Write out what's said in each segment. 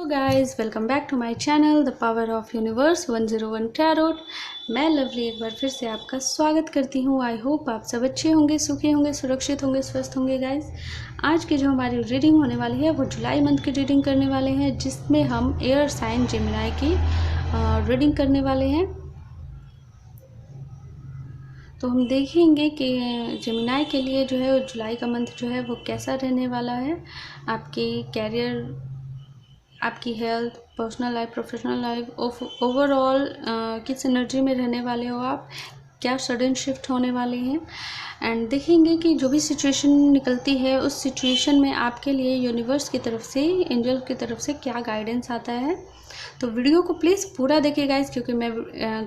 Guys, welcome back to my channel the power of universe 101 tarot. मैं Lovely एक बार फिर से आपका स्वागत करती हूँ। आई होप आप सब अच्छे होंगे, सुखी होंगे, सुरक्षित होंगे, स्वस्थ होंगे। गाइस, आज की जो हमारी रीडिंग होने वाली है वो जुलाई मंथ की रीडिंग करने वाले हैं, जिसमें हम एयर साइन जेमिनी की रीडिंग करने वाले हैं। तो हम देखेंगे कि जेमिनी के लिए जो है जुलाई का मंथ जो है वो कैसा रहने वाला है। आपकी कैरियर, आपकी health, personal life, professional life, overall किस एनर्जी में रहने वाले हो आप, क्या सडन शिफ्ट होने वाले हैं। एंड देखेंगे कि जो भी सिचुएशन निकलती है उस सिचुएशन में आपके लिए यूनिवर्स की तरफ से, एंजल की तरफ से क्या गाइडेंस आता है। तो वीडियो को प्लीज़ पूरा देखिए गाइस, क्योंकि मैं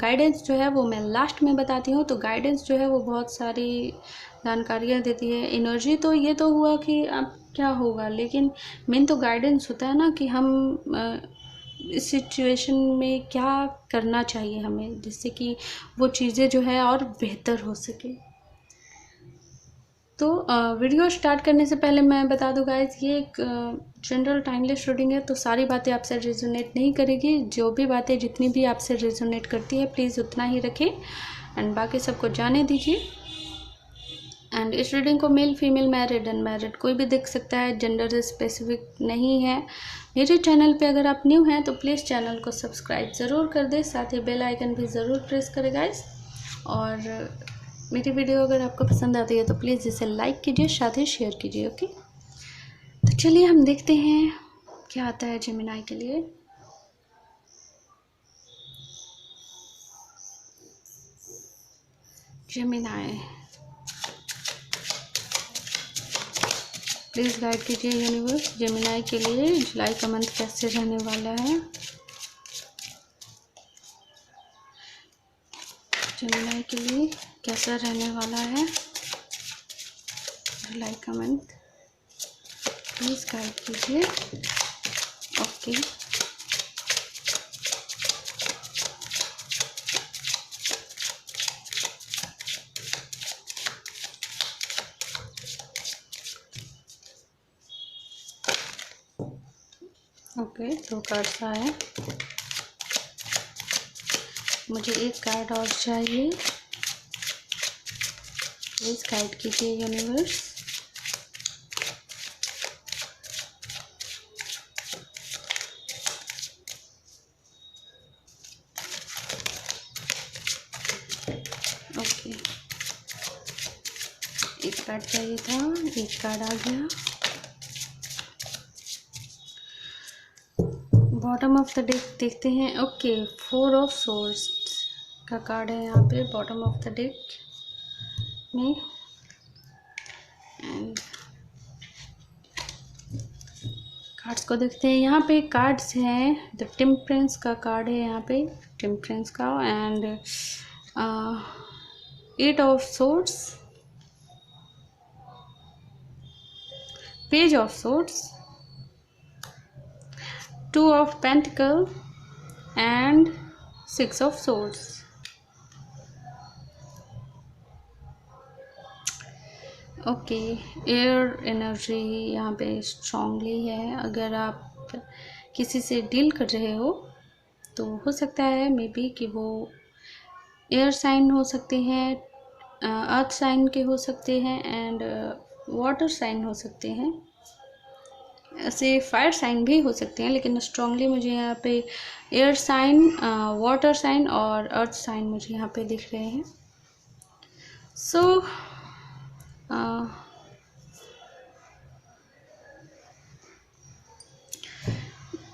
गाइडेंस जो है वो मैं लास्ट में बताती हूँ। तो गाइडेंस जो है वो बहुत सारी जानकारियाँ देती है। एनर्जी तो ये तो हुआ कि अब क्या होगा, लेकिन मेन तो गाइडेंस होता है ना कि हम इस सिचुएशन में क्या करना चाहिए हमें, जिससे कि वो चीज़ें जो है और बेहतर हो सके। तो वीडियो स्टार्ट करने से पहले मैं बता दूं गाइस, ये एक जनरल टाइमलेस रीडिंग है, तो सारी बातें आपसे रेजोनेट नहीं करेगी। जो भी बातें जितनी भी आपसे रेजोनेट करती है प्लीज़ उतना ही रखें एंड बाकी सबको जाने दीजिए। एंड इस रीडिंग को मेल, फीमेल, मैरिड, अनमैरिड कोई भी देख सकता है, जेंडर स्पेसिफिक नहीं है। मेरे चैनल पे अगर आप न्यू हैं तो प्लीज़ चैनल को सब्सक्राइब ज़रूर कर दें, साथ ही बेल आइकन भी ज़रूर प्रेस करें गाइस। और मेरी वीडियो अगर आपको पसंद आती है तो प्लीज़ इसे लाइक कीजिए, साथ ही शेयर कीजिए। ओके, तो चलिए हम देखते हैं क्या आता है जेमिनी के लिए। जेमिनी, प्लीज़ गाइड कीजिए यूनिवर्स, जेमिनी के लिए जुलाई का मंथ कैसे रहने वाला है। जेमिनी के लिए कैसा रहने वाला है जुलाई का मंथ, प्लीज़ गाइड कीजिए। ओके, ओके, 2 कार्ड्स आए, मुझे एक कार्ड और चाहिए। प्लीज़ गाइड कीजिए यूनिवर्स। ओके, एक कार्ड चाहिए था, एक कार्ड आ गया। बॉटम ऑफ द डेक देखते हैं। ओके, 4 ऑफ सोर्स का कार्ड है यहाँ पे बॉटम ऑफ द डेक में। एंड कार्ड्स को देखते हैं। यहाँ पे कार्ड्स हैं, द टेम्परेंस का कार्ड है यहाँ पे, टेम्परेंस का। And 8 of source, page of source, 2 of Pentacle and 6 of Swords। Okay, air energy यहाँ पे स्ट्रांगली है। अगर आप किसी से डील कर रहे हो तो हो सकता है मे बी कि वो एयर साइन हो सकते हैं, अर्थ साइन के हो सकते हैं, एंड वाटर साइन हो सकते हैं, ऐसे फायर साइन भी हो सकते हैं। लेकिन स्ट्रांगली मुझे यहाँ पे एयर साइन, वाटर साइन और अर्थ साइन मुझे यहाँ पे दिख रहे हैं। सो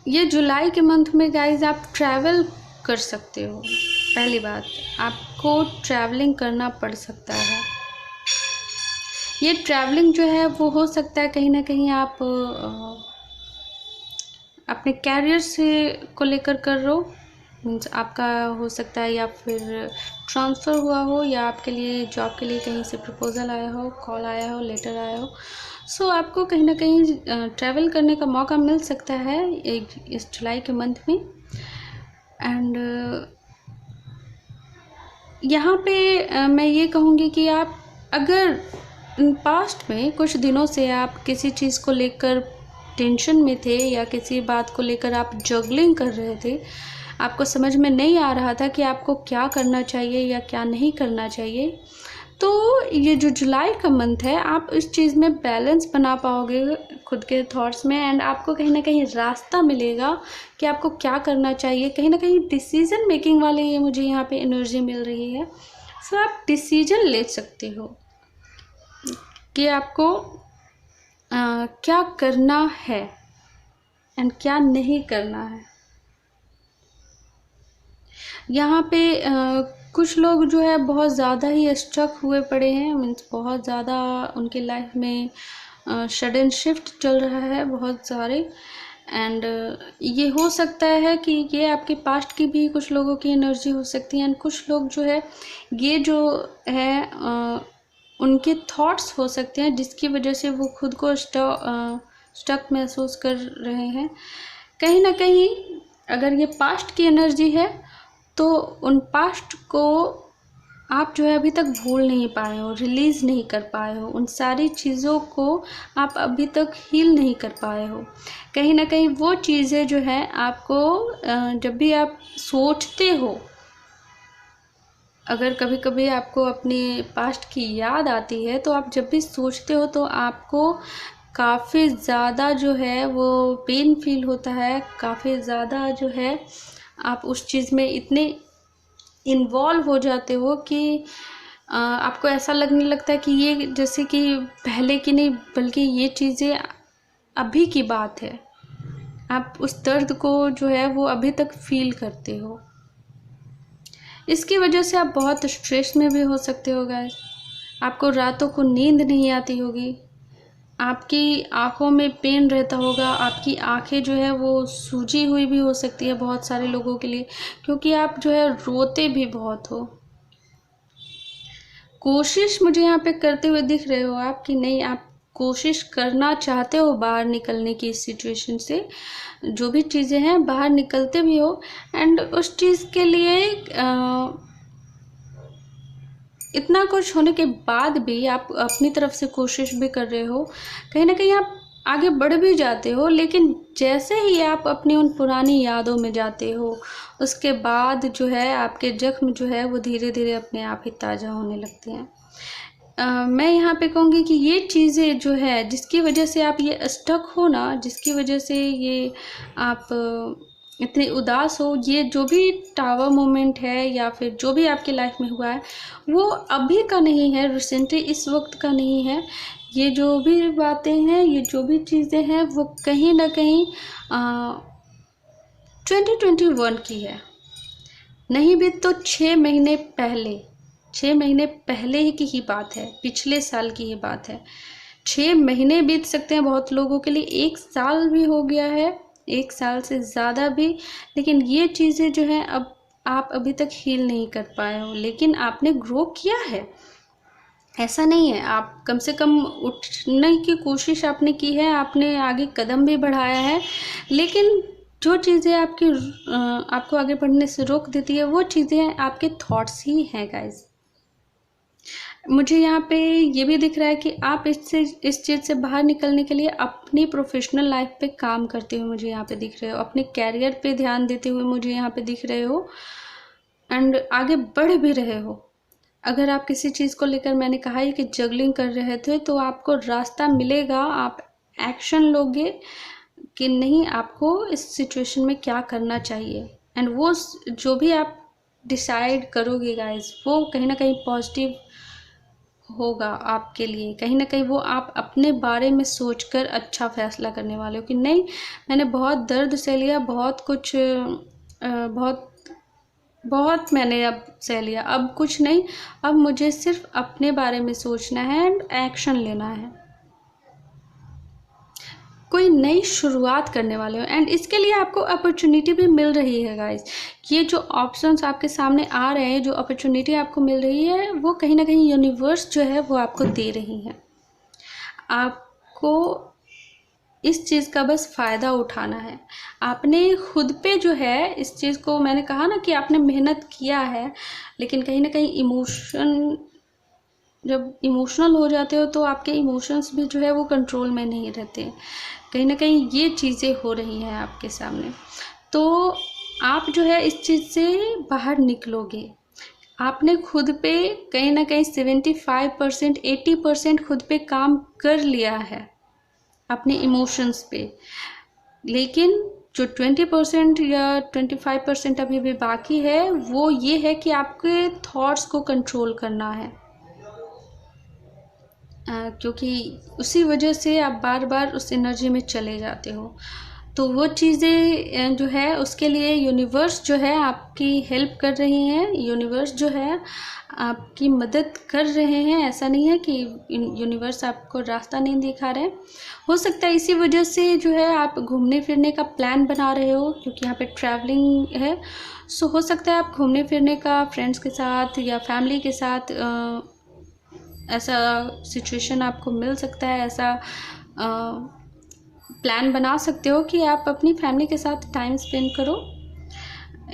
ये जुलाई के मंथ में गाइज आप ट्रैवल कर सकते हो। पहली बात, आपको ट्रैवलिंग करना पड़ सकता है। ये ट्रैवलिंग जो है वो हो सकता है कहीं ना कहीं आप अपने कैरियर से को लेकर कर रहे हो, मीन्स आपका हो सकता है, या फिर ट्रांसफ़र हुआ हो, या आपके लिए जॉब के लिए कहीं से प्रपोजल आया हो, कॉल आया हो, लेटर आया हो। सो आपको कहीं ना कहीं ट्रैवल करने का मौका मिल सकता है इस जुलाई के मंथ में। एंड यहाँ पे मैं ये कहूँगी कि आप अगर पास्ट में कुछ दिनों से आप किसी चीज़ को लेकर टेंशन में थे या किसी बात को लेकर आप जगलिंग कर रहे थे, आपको समझ में नहीं आ रहा था कि आपको क्या करना चाहिए या क्या नहीं करना चाहिए, तो ये जो जुलाई का मंथ है आप इस चीज़ में बैलेंस बना पाओगे खुद के थॉट्स में, एंड आपको कहीं ना कहीं रास्ता मिलेगा कि आपको क्या करना चाहिए। कहीं ना कहीं डिसीजन मेकिंग वाले ये मुझे यहाँ पे एनर्जी मिल रही है। सो आप डिसीजन ले सकते हो कि आपको क्या करना है एंड क्या नहीं करना है। यहाँ पे कुछ लोग जो है बहुत ज़्यादा ही स्टक हुए पड़े हैं, मीन्स बहुत ज़्यादा उनके लाइफ में सडन शिफ्ट चल रहा है बहुत सारे, एंड ये हो सकता है कि ये आपके पास्ट की भी कुछ लोगों की एनर्जी हो सकती है, एंड कुछ लोग जो है ये जो है उनके थॉट्स हो सकते हैं जिसकी वजह से वो खुद को स्टक महसूस कर रहे हैं। कहीं ना कहीं अगर ये पास्ट की एनर्जी है तो उन पास्ट को आप जो है अभी तक भूल नहीं पाए हो, रिलीज़ नहीं कर पाए हो, उन सारी चीज़ों को आप अभी तक हील नहीं कर पाए हो। कहीं ना कहीं वो चीज़ें जो है आपको जब भी आप सोचते हो, अगर कभी कभी आपको अपने पास्ट की याद आती है तो आप जब भी सोचते हो तो आपको काफ़ी ज़्यादा जो है वो पेन फील होता है, काफ़ी ज़्यादा जो है आप उस चीज़ में इतने इन्वॉल्व हो जाते हो कि आपको ऐसा लगने लगता है कि ये जैसे कि पहले की नहीं बल्कि ये चीज़ें अभी की बात है। आप उस दर्द को जो है वो अभी तक फील करते हो। इसकी वजह से आप बहुत स्ट्रेस में भी हो सकते हो गाइस। आपको रातों को नींद नहीं आती होगी, आपकी आंखों में पेन रहता होगा, आपकी आंखें जो है वो सूजी हुई भी हो सकती है बहुत सारे लोगों के लिए, क्योंकि आप जो है रोते भी बहुत हो। कोशिश मुझे यहाँ पे करते हुए दिख रहे हो आप कि नहीं, आप कोशिश करना चाहते हो बाहर निकलने की इस सिचुएशन से, जो भी चीज़ें हैं बाहर निकलते भी हो, एंड उस चीज़ के लिए इतना कुछ होने के बाद भी आप अपनी तरफ से कोशिश भी कर रहे हो, कहीं ना कहीं आप आगे बढ़ भी जाते हो, लेकिन जैसे ही आप अपनी उन पुरानी यादों में जाते हो उसके बाद जो है आपके जख्म जो है वो धीरे धीरे अपने आप ही ताज़ा होने लगते हैं। मैं यहाँ पे कहूँगी कि ये चीज़ें जो है जिसकी वजह से आप ये स्टक हो ना, जिसकी वजह से ये आप इतने उदास हो, ये जो भी टावर मोमेंट है या फिर जो भी आपकी लाइफ में हुआ है वो अभी का नहीं है, रिसेंटली इस वक्त का नहीं है। ये जो भी बातें हैं, ये जो भी चीज़ें हैं वो कहीं ना कहीं 2021 की है, नहीं भी तो 6 महीने पहले, 6 महीने पहले ही की ही बात है, पिछले साल की ही बात है। 6 महीने बीत सकते हैं बहुत लोगों के लिए, 1 साल भी हो गया है, 1 साल से ज़्यादा भी, लेकिन ये चीज़ें जो हैं अब आप अभी तक हील नहीं कर पाए हो, लेकिन आपने ग्रो किया है, ऐसा नहीं है। आप कम से कम उठने की कोशिश आपने की है, आपने आगे कदम भी बढ़ाया है, लेकिन जो चीज़ें आपको आगे बढ़ने से रोक देती है वो चीज़ें आपके थॉट्स ही हैं गाइस। मुझे यहाँ पे ये भी दिख रहा है कि आप इस चीज़ से बाहर निकलने के लिए अपनी प्रोफेशनल लाइफ पे काम करते हुए मुझे यहाँ पे दिख रहे हो, अपने कैरियर पे ध्यान देते हुए मुझे यहाँ पे दिख रहे हो, एंड आगे बढ़ भी रहे हो। अगर आप किसी चीज़ को लेकर, मैंने कहा ही कि जगलिंग कर रहे थे, तो आपको रास्ता मिलेगा, आप एक्शन लोगे कि नहीं आपको इस सिचुएशन में क्या करना चाहिए, एंड वो जो भी आप डिसाइड करोगे गाइस वो कहीं ना कहीं पॉजिटिव होगा आपके लिए। कहीं ना कहीं वो आप अपने बारे में सोचकर अच्छा फैसला करने वाले हो कि नहीं, मैंने बहुत दर्द सह लिया, बहुत कुछ बहुत बहुत मैंने अब सह लिया, अब कुछ नहीं, अब मुझे सिर्फ अपने बारे में सोचना है एंड एक्शन लेना है। कोई नई शुरुआत करने वाले हो, एंड इसके लिए आपको अपॉर्चुनिटी भी मिल रही है गाइस। ये जो ऑप्शंस आपके सामने आ रहे हैं, जो अपॉर्चुनिटी आपको मिल रही है, वो कहीं ना कहीं यूनिवर्स जो है वो आपको दे रही है। आपको इस चीज़ का बस फ़ायदा उठाना है। आपने खुद पे जो है इस चीज़ को, मैंने कहा ना कि आपने मेहनत किया है, लेकिन कहीं ना कहीं इमोशन जब इमोशनल हो जाते हो तो आपके इमोशंस भी जो है वो कंट्रोल में नहीं रहते। कहीं ना कहीं ये चीज़ें हो रही हैं आपके सामने, तो आप जो है इस चीज़ से बाहर निकलोगे। आपने खुद पे कहीं ना कहीं 75% 80% खुद पे काम कर लिया है अपने इमोशंस पे, लेकिन जो 20% या 25% अभी भी बाकी है वो ये है कि आपके थॉट्स को कंट्रोल करना है। क्योंकि उसी वजह से आप बार बार उस एनर्जी में चले जाते हो। तो वो चीज़ें जो है उसके लिए यूनिवर्स जो है आपकी हेल्प कर रही हैं, यूनिवर्स जो है आपकी मदद कर रहे हैं। ऐसा नहीं है कि यूनिवर्स आपको रास्ता नहीं दिखा रहे। हो सकता है इसी वजह से जो है आप घूमने फिरने का प्लान बना रहे हो, क्योंकि यहाँ पे ट्रैवलिंग है। सो हो सकता है आप घूमने फिरने का फ्रेंड्स के साथ या फैमिली के साथ ऐसा सिचुएशन आपको मिल सकता है, ऐसा प्लान बना सकते हो कि आप अपनी फैमिली के साथ टाइम स्पेंड करो,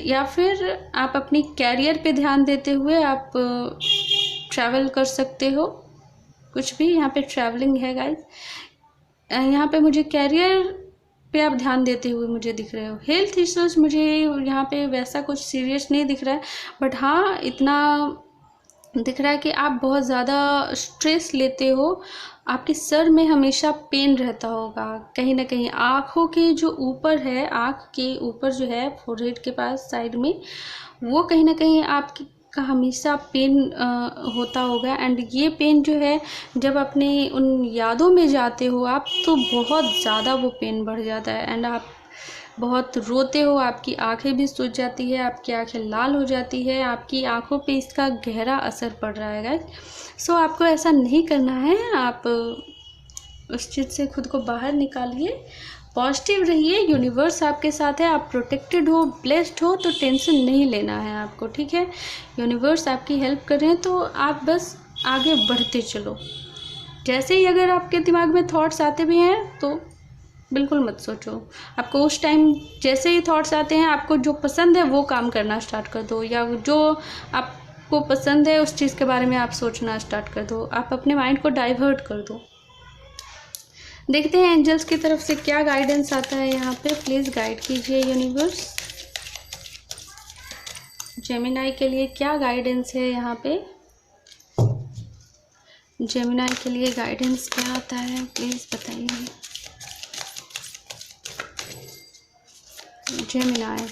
या फिर आप अपनी कैरियर पे ध्यान देते हुए आप ट्रैवल कर सकते हो। कुछ भी यहाँ पे ट्रैवलिंग है गाइस। यहाँ पे मुझे कैरियर पे आप ध्यान देते हुए मुझे दिख रहे हो। हेल्थ इश्यूज मुझे यहाँ पे वैसा कुछ सीरियस नहीं दिख रहा है, बट हाँ इतना दिख रहा है कि आप बहुत ज़्यादा स्ट्रेस लेते हो। आपके सर में हमेशा पेन रहता होगा, कहीं ना कहीं आँखों के जो ऊपर है, आँख के ऊपर जो है फोरहेड के पास साइड में, वो कहीं ना कहीं आपकी का हमेशा पेन होता होगा। एंड ये पेन जो है जब अपने उन यादों में जाते हो आप, तो बहुत ज़्यादा वो पेन बढ़ जाता है एंड आप बहुत रोते हो, आपकी आंखें भी सूज जाती है, आपकी आंखें लाल हो जाती है, आपकी आंखों पे इसका गहरा असर पड़ रहा है गाइस। सो आपको ऐसा नहीं करना है। आप उस चीज़ से खुद को बाहर निकालिए, पॉजिटिव रहिए, यूनिवर्स आपके साथ है, आप प्रोटेक्टेड हो, ब्लेस्ड हो, तो टेंशन नहीं लेना है आपको, ठीक है। यूनिवर्स आपकी हेल्प कर रहे हैं, तो आप बस आगे बढ़ते चलो। जैसे ही अगर आपके दिमाग में थॉट्स आते भी हैं तो बिल्कुल मत सोचो। आपको उस टाइम जैसे ही थॉट्स आते हैं, आपको जो पसंद है वो काम करना स्टार्ट कर दो, या जो आपको पसंद है उस चीज़ के बारे में आप सोचना स्टार्ट कर दो। आप अपने माइंड को डाइवर्ट कर दो। देखते हैं एंजल्स की तरफ से क्या गाइडेंस आता है यहाँ पे। प्लीज़ गाइड कीजिए यूनिवर्स। जेमिनाई के लिए क्या गाइडेंस है यहाँ पे? जेमिनाई के लिए गाइडेंस क्या आता है, प्लीज़ बताइए। जेमिनाई,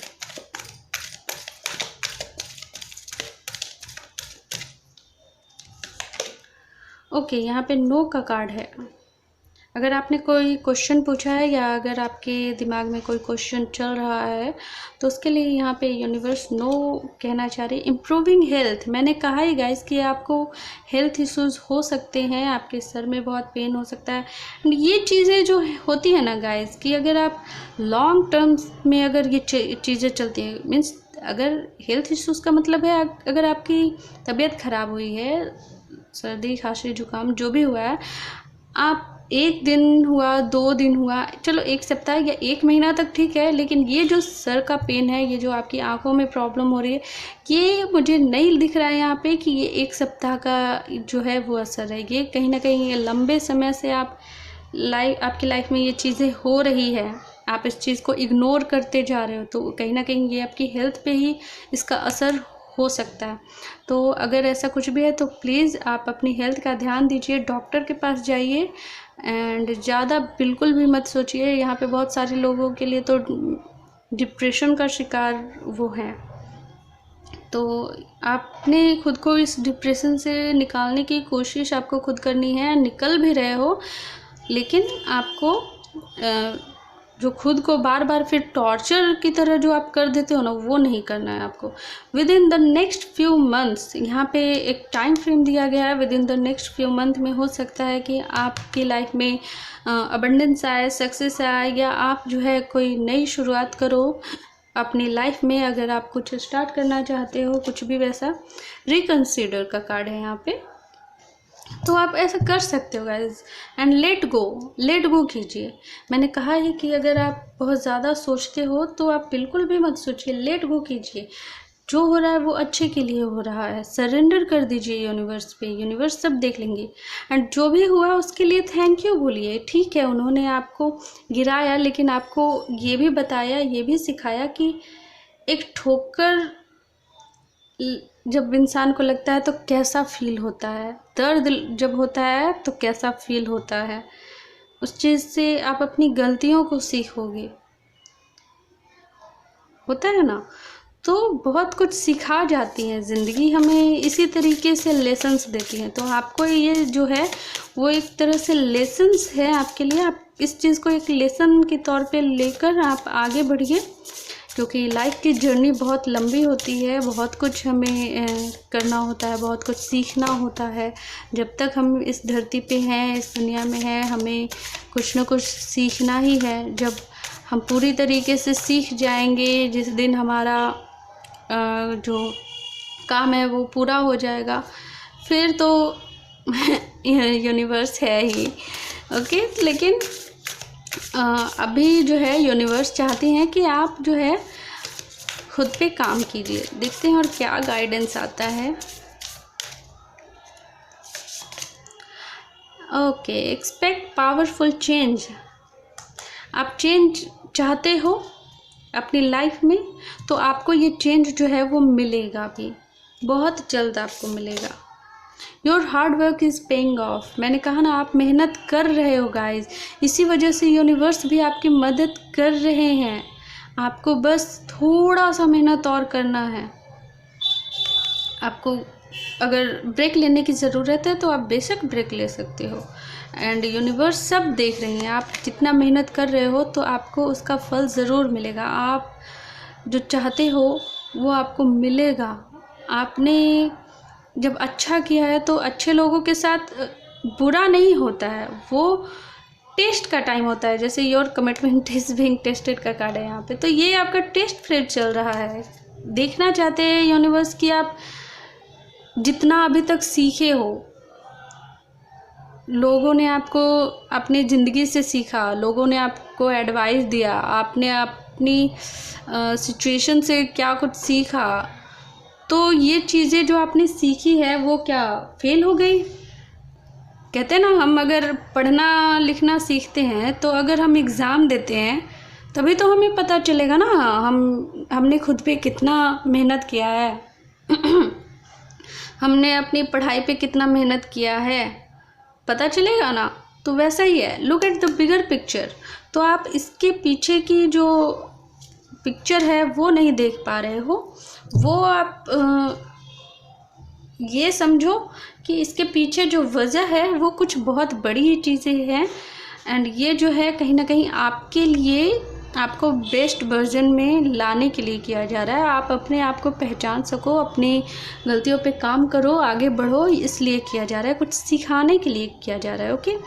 ओके, यहाँ पे नो का कार्ड है। अगर आपने कोई क्वेश्चन पूछा है या अगर आपके दिमाग में कोई क्वेश्चन चल रहा है तो उसके लिए यहाँ पे यूनिवर्स नो कहना चाह रही है। इम्प्रूविंग हेल्थ, मैंने कहा ही गाइस कि आपको हेल्थ इश्यूज हो सकते हैं, आपके सर में बहुत पेन हो सकता है। ये चीज़ें जो होती है ना गाइस, कि अगर आप लॉन्ग टर्म्स में अगर ये चीज़ें चलती हैं, मीन्स अगर हेल्थ इश्यूज़ का मतलब है अगर आपकी तबीयत ख़राब हुई है, सर्दी खांसी जुकाम जो भी हुआ है, आप एक दिन हुआ, 2 दिन हुआ, चलो एक सप्ताह या 1 महीना तक ठीक है, लेकिन ये जो सर का पेन है, ये जो आपकी आंखों में प्रॉब्लम हो रही है, ये मुझे नहीं दिख रहा है यहाँ पे कि ये 1 सप्ताह का जो है वो असर है। ये कहीं ना कहीं ये लंबे समय से आपकी लाइफ में ये चीज़ें हो रही है, आप इस चीज़ को इग्नोर करते जा रहे हो, तो कहीं ना कहीं ये आपकी हेल्थ पे ही इसका असर हो सकता है। तो अगर ऐसा कुछ भी है तो प्लीज़ आप अपनी हेल्थ का ध्यान दीजिए, डॉक्टर के पास जाइए एंड ज़्यादा बिल्कुल भी मत सोचिए। यहाँ पे बहुत सारे लोगों के लिए तो डिप्रेशन का शिकार वो हैं, तो आपने खुद को इस डिप्रेशन से निकालने की कोशिश आपको खुद करनी है। निकल भी रहे हो, लेकिन आपको जो खुद को बार बार फिर टॉर्चर की तरह जो आप कर देते हो ना, वो नहीं करना है आपको। With in the next few months, यहाँ पे एक टाइम फ्रेम दिया गया है, with in the next few month में हो सकता है कि आपकी लाइफ में अबंडेंस आए, सक्सेस आए, या आप जो है कोई नई शुरुआत करो अपनी लाइफ में। अगर आप कुछ स्टार्ट करना चाहते हो, कुछ भी वैसा, रिकंसीडर का कार्ड है यहाँ पे, तो आप ऐसा कर सकते हो गाइज। एंड लेट गो कीजिए। मैंने कहा है कि अगर आप बहुत ज़्यादा सोचते हो तो आप बिल्कुल भी मत सोचिए, लेट गो कीजिए। जो हो रहा है वो अच्छे के लिए हो रहा है। सरेंडर कर दीजिए यूनिवर्स पे, यूनिवर्स सब देख लेंगे। एंड जो भी हुआ उसके लिए थैंक यू बोलिए। ठीक है, उन्होंने आपको गिराया, लेकिन आपको ये भी बताया, ये भी सिखाया कि एक ठोकर जब इंसान को लगता है तो कैसा फील होता है, दर्द जब होता है तो कैसा फील होता है। उस चीज़ से आप अपनी गलतियों को सीखोगे, होता है ना। तो बहुत कुछ सिखा जाती है ज़िंदगी, हमें इसी तरीके से लेसन्स देती है। तो आपको ये जो है वो एक तरह से लेसन्स है आपके लिए। आप इस चीज़ को एक लेसन के तौर पे लेकर आप आगे बढ़िए, क्योंकि लाइफ की जर्नी बहुत लंबी होती है, बहुत कुछ हमें करना होता है, बहुत कुछ सीखना होता है। जब तक हम इस धरती पे हैं, इस दुनिया में हैं, हमें कुछ ना कुछ सीखना ही है। जब हम पूरी तरीके से सीख जाएंगे, जिस दिन हमारा जो काम है वो पूरा हो जाएगा, फिर तो यूनिवर्स है ही। ओके, लेकिन अभी जो है यूनिवर्स चाहती हैं कि आप जो है खुद पे काम कीजिए। देखते हैं और क्या गाइडेंस आता है। Okay, expect powerful change. आप चेंज चाहते हो अपनी लाइफ में, तो आपको ये चेंज जो है वो मिलेगा भी, बहुत जल्द आपको मिलेगा। Your hard work is paying off. मैंने कहा ना, आप मेहनत कर रहे हो गाइज, इसी वजह से यूनिवर्स भी आपकी मदद कर रहे हैं। आपको बस थोड़ा सा मेहनत और करना है। आपको अगर ब्रेक लेने की ज़रूरत है तो आप बेशक ब्रेक ले सकते हो। एंड यूनिवर्स सब देख रहे हैं, आप जितना मेहनत कर रहे हो तो आपको उसका फल ज़रूर मिलेगा। आप जो चाहते हो वो आपको मिलेगा। आपने जब अच्छा किया है तो अच्छे लोगों के साथ बुरा नहीं होता है, वो टेस्ट का टाइम होता है। जैसे your commitment is being tested का कार्ड है यहाँ पे, तो ये आपका टेस्ट पीरियड चल रहा है। देखना चाहते हैं यूनिवर्स कि आप जितना अभी तक सीखे हो, लोगों ने आपको अपनी ज़िंदगी से सीखा, लोगों ने आपको एडवाइस दिया, आपने अपनी सिचुएशन से क्या कुछ सीखा, तो ये चीज़ें जो आपने सीखी है वो क्या फेल हो गई? कहते हैं ना, हम अगर पढ़ना लिखना सीखते हैं तो अगर हम एग्ज़ाम देते हैं तभी तो हमें पता चलेगा ना हमने खुद पे कितना मेहनत किया है। हमने अपनी पढ़ाई पे कितना मेहनत किया है, पता चलेगा ना। तो वैसा ही है, look at the bigger picture. तो आप इसके पीछे की जो पिक्चर है वो नहीं देख पा रहे हो, वो आप ये समझो कि इसके पीछे जो वजह है वो कुछ बहुत बड़ी चीज़ें हैं। एंड ये जो है कहीं ना कहीं आपके लिए, आपको बेस्ट वर्जन में लाने के लिए किया जा रहा है। आप अपने आप को पहचान सको, अपनी गलतियों पे काम करो, आगे बढ़ो, इसलिए किया जा रहा है, कुछ सिखाने के लिए किया जा रहा है। ओके,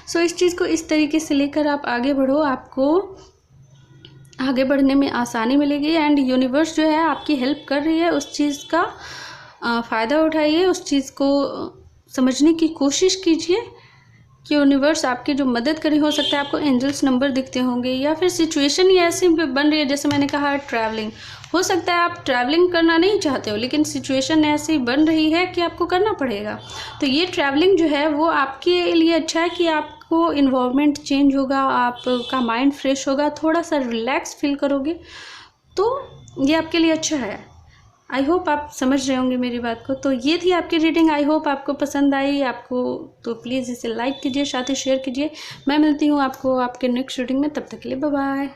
सो इस चीज़ को इस तरीके से लेकर आप आगे बढ़ो, आपको आगे बढ़ने में आसानी मिलेगी। एंड यूनिवर्स जो है आपकी हेल्प कर रही है, उस चीज़ का फ़ायदा उठाइए, उस चीज़ को समझने की कोशिश कीजिए कि यूनिवर्स आपकी जो मदद करी। हो सकता है आपको एंजल्स नंबर दिखते होंगे, या फिर सिचुएशन ही ऐसी बन रही है, जैसे मैंने कहा ट्रैवलिंग। हो सकता है आप ट्रैवलिंग करना नहीं चाहते हो, लेकिन सिचुएशन ऐसी बन रही है कि आपको करना पड़ेगा। तो ये ट्रैवलिंग जो है वो आपके लिए अच्छा है कि आपको इन्वायरमेंट चेंज होगा, आपका माइंड फ्रेश होगा, थोड़ा सा रिलैक्स फील करोगे, तो ये आपके लिए अच्छा है। आई होप आप समझ रहे होंगे मेरी बात को। तो ये थी आपकी रीडिंग, आई होप आपको पसंद आई। आपको तो प्लीज़ इसे लाइक कीजिए, साथ ही शेयर कीजिए। मैं मिलती हूँ आपको आपके नेक्स्ट रीडिंग में, तब तक के लिए बाय बाय।